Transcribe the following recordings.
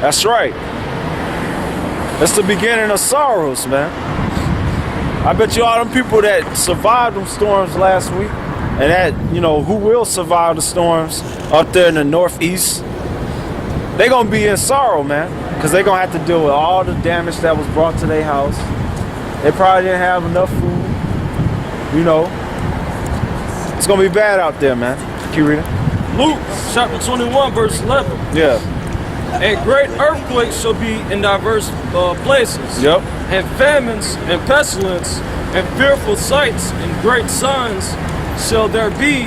That's right. It's the beginning of sorrows, man. I bet you all them people that survived them storms last week, and that, you know, who will survive the storms up there in the Northeast, they gonna be in sorrow, man, because they gonna have to deal with all the damage that was brought to their house. They probably didn't have enough food, you know. It's gonna be bad out there, man. Keep reading. Luke chapter 21, verse 11. Yeah. A great earthquake shall be in diverse places. Yep. And famines and pestilence and fearful sights and great signs shall there be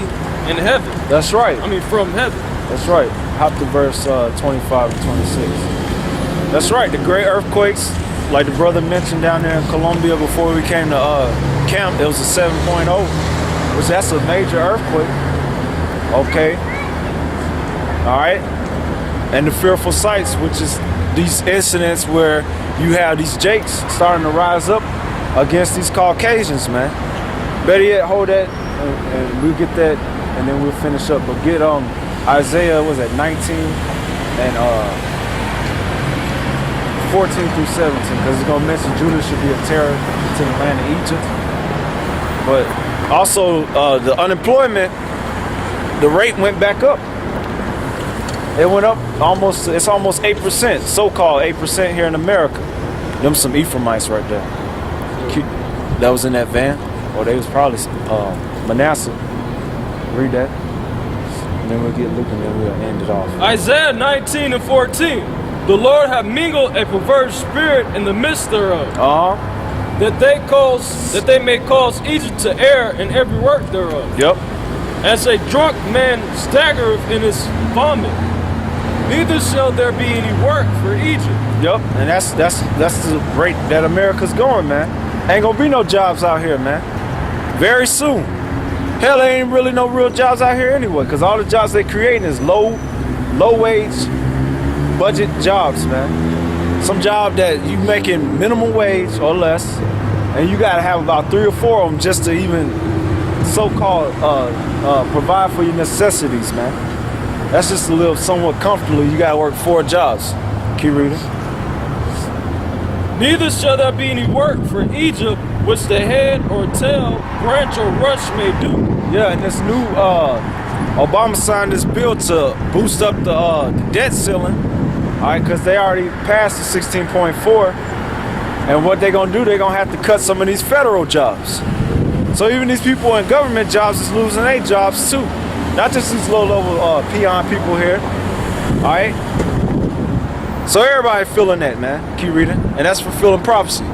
in heaven. That's right. I mean, from heaven. That's right. Hop to verse 25 and 26. That's right. The great earthquakes, like the brother mentioned down there in Colombia before we came to camp, it was a 7.0, which that's a major earthquake. Okay. All right. And the fearful sights, which is these incidents where you have these jakes starting to rise up against these Caucasians, man. Better yet, hold that, and we'll get that, and then we'll finish up. But get Isaiah, was at 19 and 14 through 17, because it's gonna mention Judah should be a terror to the land of Egypt. But also the unemployment, the rate went back up. It went up it's almost 8%, so-called 8% here in America. Them some Ephraimites right there. That was in that van, or they was probably Manasseh. Read that, and then we'll get Luke, and then we'll end it off. Isaiah 19 and 14. The Lord hath mingled a perverse spirit in the midst thereof, that they may cause Egypt to err in every work thereof. Yep. As a drunk man staggereth in his vomit, neither shall there be any work for Egypt. Yep, and that's the rate that America's going, man. Ain't gonna be no jobs out here, man. Very soon. Hell, there ain't really no real jobs out here anyway, because all the jobs they creating is low wage, budget jobs, man. Some job that you making minimum wage or less, and you gotta have about 3 or 4 of them just to even so-called provide for your necessities, man. That's just to live somewhat comfortably. You gotta work 4 jobs. Keep reading. Neither shall there be any work for Egypt, which the head or tail, branch or rush may do. Yeah, and this new Obama signed this bill to boost up the debt ceiling. All right, because they already passed the 16.4, and what they're gonna do, they're gonna have to cut some of these federal jobs. So even these people in government jobs is losing their jobs too. Not just these low-level peon people here. All right. So everybody feeling that, man. Keep reading, and that's fulfilling prophecy.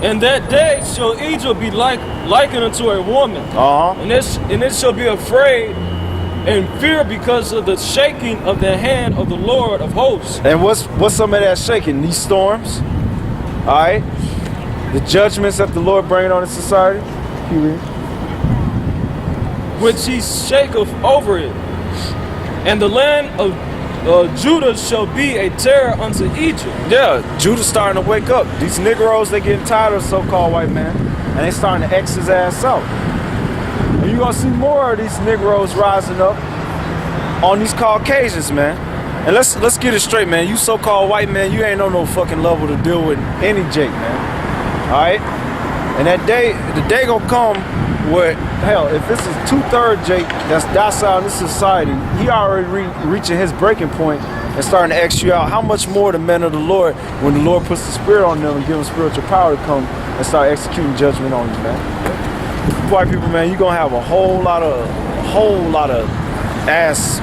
And that day shall Egypt be likened unto a woman, and it shall be afraid and fear because of the shaking of the hand of the Lord of hosts. And what's some of that shaking? These storms. All right. The judgments that the Lord bringing on the society. Keep reading. Which he shaketh over it. And the land of Judah shall be a terror unto Egypt. Yeah, Judah's starting to wake up. These Negroes, they getting tired of so-called white man, and they starting to X his ass out. And you're going to see more of these Negroes rising up on these Caucasians, man. And let's get it straight, man. You so-called white man, you ain't on no fucking level to deal with any Jake, man. All right? And the day gonna come where, hell, if this is 2/3 Jake that's docile in this society, he already reaching his breaking point and starting to X you out. How much more the men of the Lord, when the Lord puts the spirit on them and give them spiritual power to come and start executing judgment on you, man. White people, man, you're gonna have a whole lot of ass